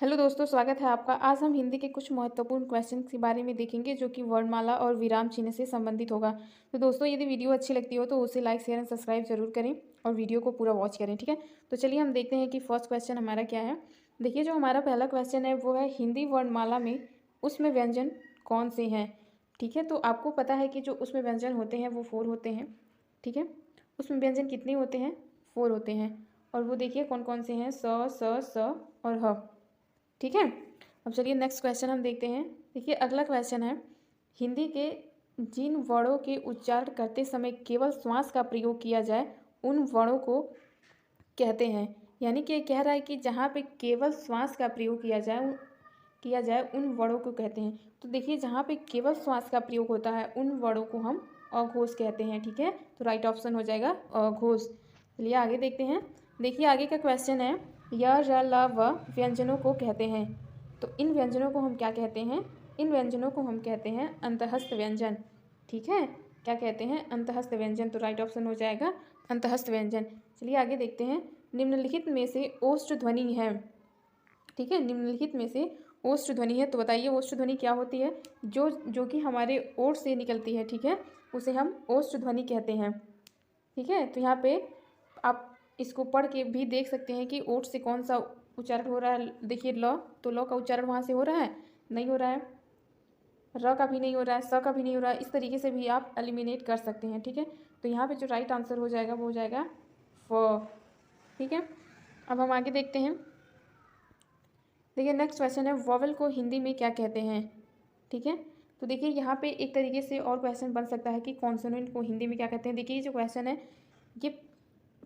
Hello दोस्तों, स्वागत है आपका। आज हम हिंदी के कुछ महत्वपूर्ण क्वेश्चन के बारे में देखेंगे जो कि वर्णमाला और विराम चिन्ह से संबंधित होगा। तो दोस्तों, यदि वीडियो अच्छी लगती हो तो उसे लाइक शेयर एंड सब्सक्राइब जरूर करें और वीडियो को पूरा वॉच करें, ठीक है। तो चलिए हम देखते हैं कि फर्स्ट क्वेश्चन हमारा क्या है। देखिए, जो हमारा पहला क्वेश्चन है वो है हिंदी वर्णमाला में उसमें व्यंजन कौन से हैं। ठीक है, तो आपको पता है कि जो उसमें व्यंजन होते हैं वो 4 होते हैं। ठीक है, उसमें व्यंजन कितने होते हैं? 4 होते हैं। और वो देखिए कौन कौन से हैं, स और ह। ठीक है, अब चलिए नेक्स्ट क्वेश्चन हम देखते हैं। देखिए, अगला क्वेश्चन है हिंदी के जिन वर्णों के उच्चारण करते समय केवल श्वास का प्रयोग किया जाए उन वर्णों को कहते हैं। यानी कि कह रहा है कि जहाँ पे केवल श्वास का प्रयोग किया जाए उन वर्णों को कहते हैं। तो देखिए, जहाँ पे केवल श्वास का प्रयोग होता है उन वर्णों को हम अघोष कहते हैं। ठीक है, तो राइट ऑप्शन हो जाएगा अघोष। चलिए आगे देखते हैं। देखिए, आगे का क्वेश्चन है य र ल व व्यंजनों को कहते हैं। तो इन व्यंजनों को हम क्या कहते हैं? इन व्यंजनों को हम कहते हैं अंतःस्थ व्यंजन। ठीक है, क्या कहते हैं? अंतःस्थ व्यंजन। तो राइट ऑप्शन हो जाएगा अंतःस्थ व्यंजन। चलिए आगे देखते हैं। निम्नलिखित में से ओष्ठ ध्वनि है। ठीक है, निम्नलिखित में से ओष्ठ ध्वनि है, तो बताइए ओष्ठ ध्वनि क्या होती है? जो कि हमारे ओठ से निकलती है। ठीक है, उसे हम ओष्ठ ध्वनि कहते हैं। ठीक है, तो यहाँ पे आप इसको पढ़ के भी देख सकते हैं कि ओठ से कौन सा उच्चारण हो रहा है। देखिए ल, तो ल का उच्चारण वहाँ से हो रहा है? नहीं हो रहा है। र का भी नहीं हो रहा है, स का भी नहीं हो रहा है। इस तरीके से भी आप एलिमिनेट कर सकते हैं। ठीक है, तो यहाँ पे जो राइट आंसर हो जाएगा वो हो जाएगा फ। ठीक है, अब हम आगे देखते हैं। देखिए, नेक्स्ट क्वेश्चन है वॉवल को हिंदी में क्या कहते हैं। ठीक है, तो देखिए यहाँ पे एक तरीके से और क्वेश्चन बन सकता है कि कॉन्सोनेंट को हिंदी में क्या कहते हैं। देखिए, ये जो क्वेश्चन है ये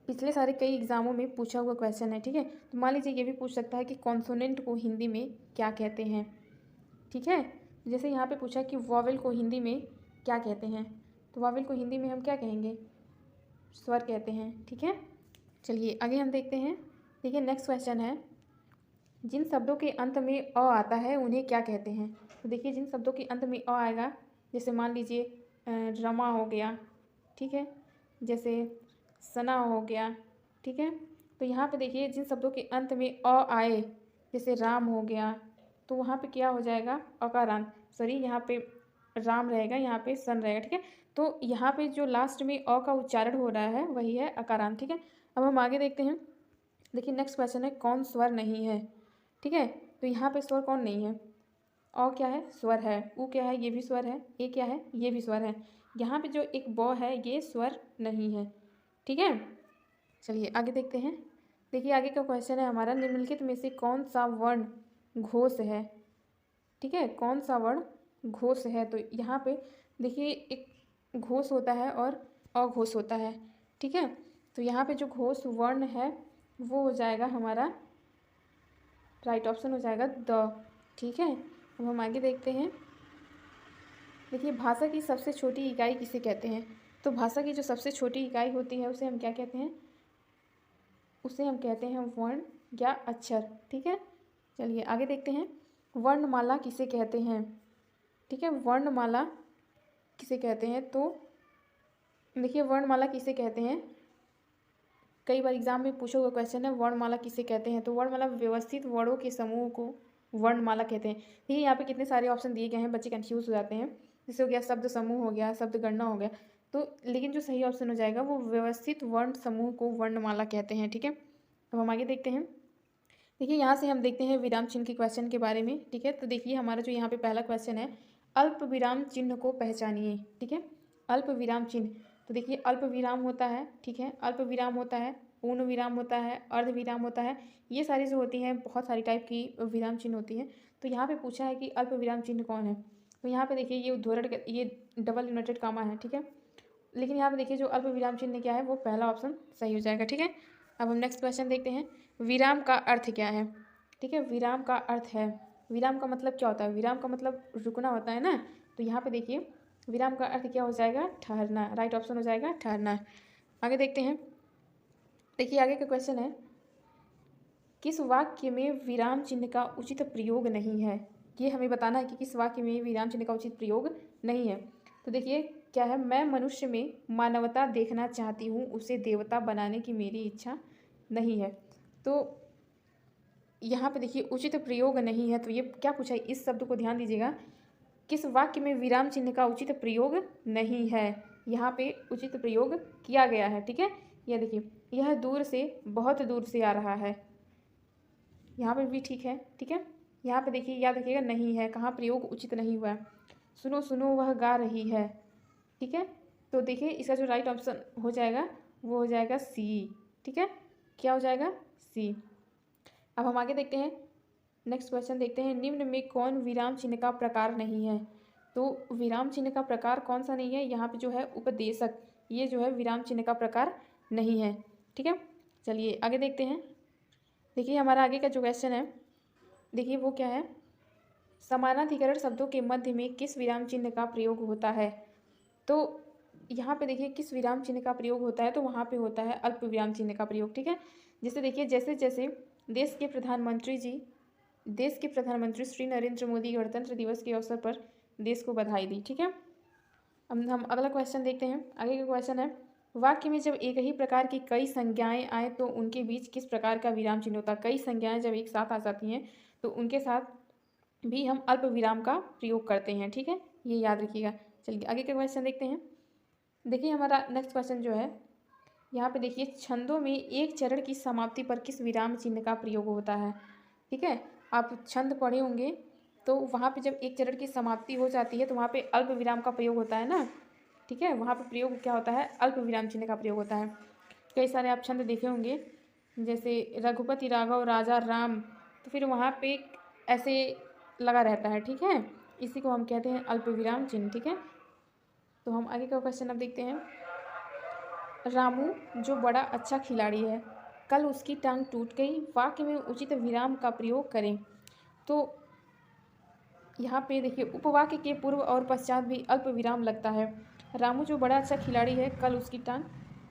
पिछले सारे कई एग्जामों में पूछा हुआ क्वेश्चन है। ठीक है, तो मान लीजिए ये भी पूछ सकता है कि कॉन्सोनेंट को हिंदी में क्या कहते हैं। ठीक है, जैसे यहाँ पे पूछा कि वॉवेल को हिंदी में क्या कहते हैं, तो वॉवेल को हिंदी में हम क्या कहेंगे? स्वर कहते हैं। ठीक है, चलिए आगे हम देखते हैं। देखिए, नेक्स्ट क्वेश्चन है जिन शब्दों के अंत में अ आता है उन्हें क्या कहते हैं। तो देखिए, जिन शब्दों के अंत में अ आएगा, जैसे मान लीजिए रमा हो गया। ठीक है, जैसे सना हो गया। ठीक है, तो यहाँ पे देखिए जिन शब्दों के अंत में अ आए, जैसे राम हो गया, तो वहाँ पे क्या हो जाएगा? अकारांत। सॉरी, यहाँ पे राम रहेगा, यहाँ पे सन रहेगा। ठीक है, तो यहाँ पे जो लास्ट में अ का उच्चारण हो रहा है वही है अकारांत। ठीक है, अब हम आगे देखते हैं। देखिए, नेक्स्ट क्वेश्चन है कौन स्वर नहीं है। ठीक है, तो यहाँ पे स्वर कौन नहीं है? अ क्या है? स्वर है। उ क्या है? ये भी स्वर है। ए क्या है? ये भी स्वर है। यहाँ पे जो एक ब है ये स्वर नहीं है। ठीक है, चलिए आगे देखते हैं। देखिए, आगे का क्वेश्चन है हमारा निम्नलिखित में से कौन सा वर्ण घोष है। ठीक है, कौन सा वर्ण घोष है? तो यहाँ पे देखिए एक घोष होता है और अघोष होता है। ठीक है, तो यहाँ पे जो घोष वर्ण है वो हो जाएगा हमारा राइट ऑप्शन हो जाएगा द। ठीक है, अब हम आगे देखते हैं। देखिए, भाषा की सबसे छोटी इकाई किसे कहते हैं? तो भाषा की जो सबसे छोटी इकाई होती है उसे हम क्या कहते हैं? उसे हम कहते हैं वर्ण या अक्षर। ठीक है, चलिए आगे देखते हैं। वर्णमाला किसे कहते हैं? ठीक है, वर्णमाला किसे कहते हैं? तो देखिए, वर्णमाला किसे कहते हैं, कई बार एग्जाम में पूछा हुआ क्वेश्चन है वर्णमाला किसे कहते हैं। तो वर्णमाला व्यवस्थित वर्णों के समूह को वर्णमाला कहते हैं। देखिए, यहाँ पे कितने सारे ऑप्शन दिए गए हैं, बच्चे कंफ्यूज हो जाते हैं। जैसे हो गया शब्द समूह, हो गया शब्द गणना, हो गया। तो लेकिन जो सही ऑप्शन हो जाएगा वो व्यवस्थित वर्ण समूह को वर्णमाला कहते हैं। ठीक है, अब हम आगे देखते हैं। देखिए, यहाँ से हम देखते हैं विराम चिन्ह के क्वेश्चन के बारे में। ठीक है, तो देखिए हमारा जो यहाँ पे पहला क्वेश्चन है अल्प विराम चिन्ह को पहचानिए। ठीक है, अल्प विराम चिन्ह, तो देखिए अल्प विराम होता है। ठीक है, अल्प विराम होता है, पूर्ण विराम होता है, अर्ध विराम होता है। ये सारी जो होती हैं बहुत सारी टाइप की विराम चिन्ह होती है। तो यहाँ पे पूछा है कि अल्प विराम चिन्ह कौन है। तो यहाँ पे देखिए ये उद्धरण ये डबल इन्वर्टेड कामा है। ठीक है, लेकिन यहाँ पे देखिए जो अल्प विराम चिन्ह क्या है वो पहला ऑप्शन सही हो जाएगा। ठीक है, अब हम नेक्स्ट क्वेश्चन देखते हैं। विराम का अर्थ क्या है? ठीक है, विराम का अर्थ है, विराम का मतलब क्या होता है? विराम का मतलब रुकना होता है ना। तो यहाँ पे देखिए विराम का अर्थ क्या हो जाएगा? ठहरना। राइट ऑप्शन हो जाएगा ठहरना। आगे देखते हैं। देखिए, आगे का क्वेश्चन है किस वाक्य में विराम चिन्ह का उचित प्रयोग नहीं है। ये हमें बताना है कि किस वाक्य में विराम चिन्ह का उचित प्रयोग नहीं है। तो देखिए क्या है, मैं मनुष्य में मानवता देखना चाहती हूँ, उसे देवता बनाने की मेरी इच्छा नहीं है। तो यहाँ पे देखिए उचित प्रयोग नहीं है, तो ये क्या पूछा है, इस शब्द को ध्यान दीजिएगा, किस वाक्य में विराम चिन्ह का उचित प्रयोग नहीं है। यहाँ पे उचित प्रयोग किया गया है, ठीक है। यह देखिए, यह दूर से, बहुत दूर से आ रहा है, यहाँ पे भी ठीक है, ठीक है। यहाँ पे देखिए, याद रखिएगा नहीं है, कहाँ प्रयोग उचित नहीं हुआ है। सुनो सुनो वह गा रही है, ठीक है। तो देखिए इसका जो राइट ऑप्शन हो जाएगा वो हो जाएगा सी, ठीक है। क्या हो जाएगा, सी। अब हम आगे देखते हैं, नेक्स्ट क्वेश्चन देखते हैं, निम्न में कौन विराम चिन्ह का प्रकार नहीं है। तो विराम चिन्ह का प्रकार कौन सा नहीं है, यहाँ पे जो है उपदेशक, ये जो है विराम चिन्ह का प्रकार नहीं है, ठीक है। चलिए आगे देखते हैं। देखिए हमारा आगे का जो क्वेश्चन है, देखिए वो क्या है, समानाधिकरण शब्दों के मध्य में किस विराम चिन्ह का प्रयोग होता है। तो यहाँ पे देखिए किस विराम चिन्ह का प्रयोग होता है, तो वहाँ पे होता है अल्प विराम चिन्ह का प्रयोग, ठीक है। जैसे देखिए, जैसे जैसे देश के प्रधानमंत्री श्री नरेंद्र मोदी गणतंत्र दिवस के अवसर पर देश को बधाई दी, ठीक है। अब हम अगला क्वेश्चन देखते हैं। आगे का क्वेश्चन है, वाक्य में जब एक ही प्रकार की कई संज्ञाएं आए तो उनके बीच किस प्रकार का विराम चिन्ह होता है। कई संज्ञाएं जब एक साथ आ जाती हैं तो उनके साथ भी हम अल्प विराम का प्रयोग करते हैं, ठीक है, ये याद रखिएगा। चलिए आगे का क्वेश्चन देखते हैं। देखिए हमारा नेक्स्ट क्वेश्चन जो है, यहाँ पे देखिए, छंदों में एक चरण की समाप्ति पर किस विराम चिन्ह का प्रयोग होता है, ठीक है। आप छंद पढ़े होंगे तो वहाँ पे जब एक चरण की समाप्ति हो जाती है तो वहाँ पे अल्प विराम का प्रयोग होता है ना, ठीक है। वहाँ पे प्रयोग क्या होता है, अल्प विराम चिन्ह का प्रयोग होता है। कई सारे आप छंद देखे होंगे, जैसे रघुपति राघव राजा राम, तो फिर वहाँ पे ऐसे लगा रहता है, ठीक है, इसी को हम कहते हैं अल्प विराम चिन्ह, ठीक है। तो हम आगे का क्वेश्चन अब देखते हैं। रामू जो बड़ा अच्छा खिलाड़ी है, कल उसकी टांग टूट गई, वाक्य में उचित विराम का प्रयोग करें। तो यहाँ पे देखिए उपवाक्य के पूर्व और पश्चात भी अल्प विराम लगता है। रामू जो बड़ा अच्छा खिलाड़ी है, कल उसकी टांग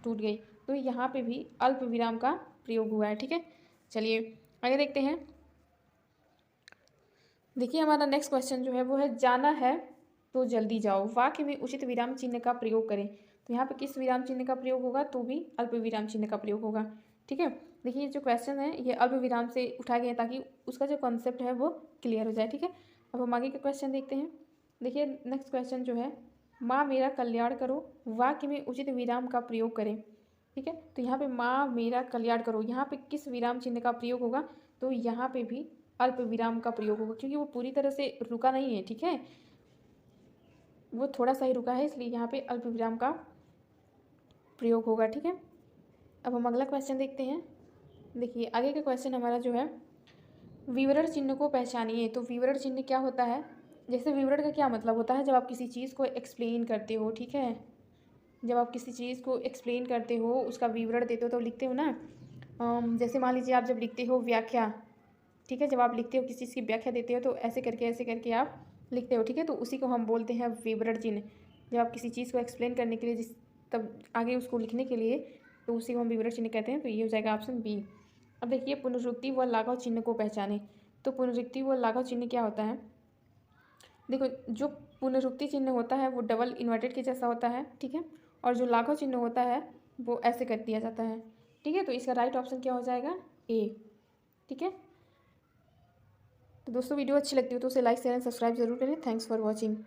टूट गई, तो यहाँ पे भी अल्प विराम का प्रयोग हुआ है, ठीक है। चलिए आगे देखते हैं। देखिए हमारा नेक्स्ट क्वेश्चन जो है वो है, जाना है तो जल्दी जाओ, वाक्य में उचित विराम चिन्ह का प्रयोग करें। तो यहाँ पे किस विराम चिन्ह का प्रयोग होगा, तो भी अल्प विराम चिन्ह का प्रयोग होगा, ठीक है। देखिए जो क्वेश्चन है ये अल्प विराम से उठाया गया ताकि उसका जो कॉन्सेप्ट है वो क्लियर हो जाए, ठीक है। अब हम आगे का क्वेश्चन देखते हैं। देखिए नेक्स्ट क्वेश्चन जो है, माँ मेरा कल्याण करो, वाक्य में उचित विराम का प्रयोग करें, ठीक है। तो यहाँ पे माँ मेरा कल्याण करो, यहाँ पे किस विराम चिन्ह का प्रयोग होगा, तो यहाँ पे भी अल्प विराम का प्रयोग होगा, क्योंकि वो पूरी तरह से रुका नहीं है, ठीक है, वो थोड़ा सा ही रुका है, इसलिए यहाँ पे अल्प विराम का प्रयोग होगा, ठीक है। अब हम अगला क्वेश्चन देखते हैं। देखिए आगे का क्वेश्चन हमारा जो है, विवरण चिन्ह को पहचानिए। तो विवरण चिन्ह क्या होता है, जैसे विवरण का क्या मतलब होता है, जब आप किसी चीज़ को एक्सप्लेन करते हो, ठीक है, जब आप किसी चीज़ को एक्सप्लेन करते हो, उसका विवरण देते हो तो लिखते हो ना। जैसे मान लीजिए आप जब लिखते हो व्याख्या, ठीक है, जब आप लिखते हो किसी चीज़ की व्याख्या देते हो तो ऐसे करके आप लिखते हो, ठीक है, तो उसी को हम बोलते हैं विवरण चिन्ह। जब आप किसी चीज़ को एक्सप्लेन करने के लिए तब आगे उसको लिखने के लिए, तो उसी को हम विवरण चिन्ह कहते हैं। तो ये हो जाएगा ऑप्शन बी। अब देखिए पुनरुक्ति व लाघव चिन्ह को पहचाने। तो पुनरुक्ति व लाघव चिन्ह क्या होता है, देखो जो पुनरुक्ति चिन्ह होता है वो डबल इन्वर्टेड के जैसा होता है, ठीक है, और जो लाघव चिन्ह होता है वो ऐसे कर दिया जाता है, ठीक है। तो इसका राइट ऑप्शन क्या हो जाएगा, ए, ठीक है। तो दोस्तों वीडियो अच्छी लगती हो तो उसे लाइक शेयर एंड सब्सक्राइब जरूर करें। Thanks for watching.